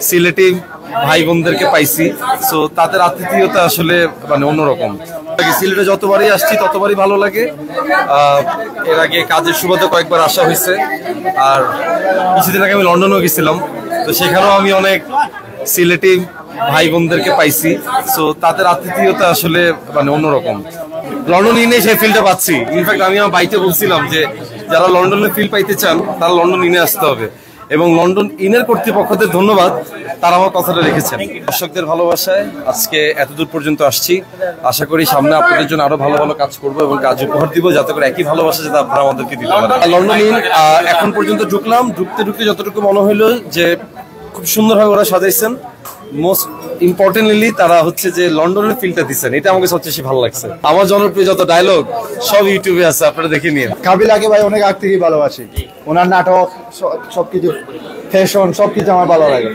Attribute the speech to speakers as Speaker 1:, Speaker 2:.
Speaker 1: সিলেটি ভাই বোনদেরকে পাইছি। সো তাদের আতিথেয়তা আসলে মানে অন্যরকম। সিলেটে যতবারই আসছি ততবারই ভালো লাগে। এর আগে কাজের সুবাদে কয়েকবার আসা হয়েছে, আর কিছুদিন আগে আমি লন্ডনেও গেছিলাম, তো সেখানেও আমি অনেক সিলেটি ভাই বোনদেরকে পাইছি। সো তাদের আতিথেয়তা আসলে মানে অন্যরকম। লন্ডন ইনে সেই ফিলটা পাচ্ছি। ইনফ্যাক্ট আমি আমার বাইতে বলছিলাম যে যারা লন্ডনে ফিল পাইতে চান তারা লন্ডন ইনে আসতে হবে, এবং লন্ডন ইনের কর্তৃপক্ষদের ধন্যবাদ, তারা আমার কথাটা রেখেছেন। দর্শকদের ভালোবাসায় আজকে এতদূর পর্যন্ত আসছি। আশা করি সামনে আপনাদের জন্য আরো ভালো ভালো কাজ করবো এবং কাজ উপহার দিব, যাতে করে একই ভালোবাসা যাতে আপনারা আমাদেরকে দিতে পারেন। লন্ডন ইন এখন পর্যন্ত ঢুকলাম, ঢুকতে যতটুকু মনে হইলো যে খুব সুন্দরভাবে ওরা সাজাইছেন। মোস্ট ইম্পর্টেন্টলি তারা হচ্ছে যে লন্ডনের ফিলটা দিচ্ছেন, এটা আমাকে সবচেয়ে বেশি ভালো লাগছে। আমার জনপ্রিয় যত ডায়লগ সব ইউটিউবে আছে, আপনারা দেখে নিন।
Speaker 2: কাবিলাকে ভাই অনেক আগ থেকেই ভালোবাসি, ওনার নাটক সবকিছু, ফ্যাশন সবকিছু আমার ভালো লাগে।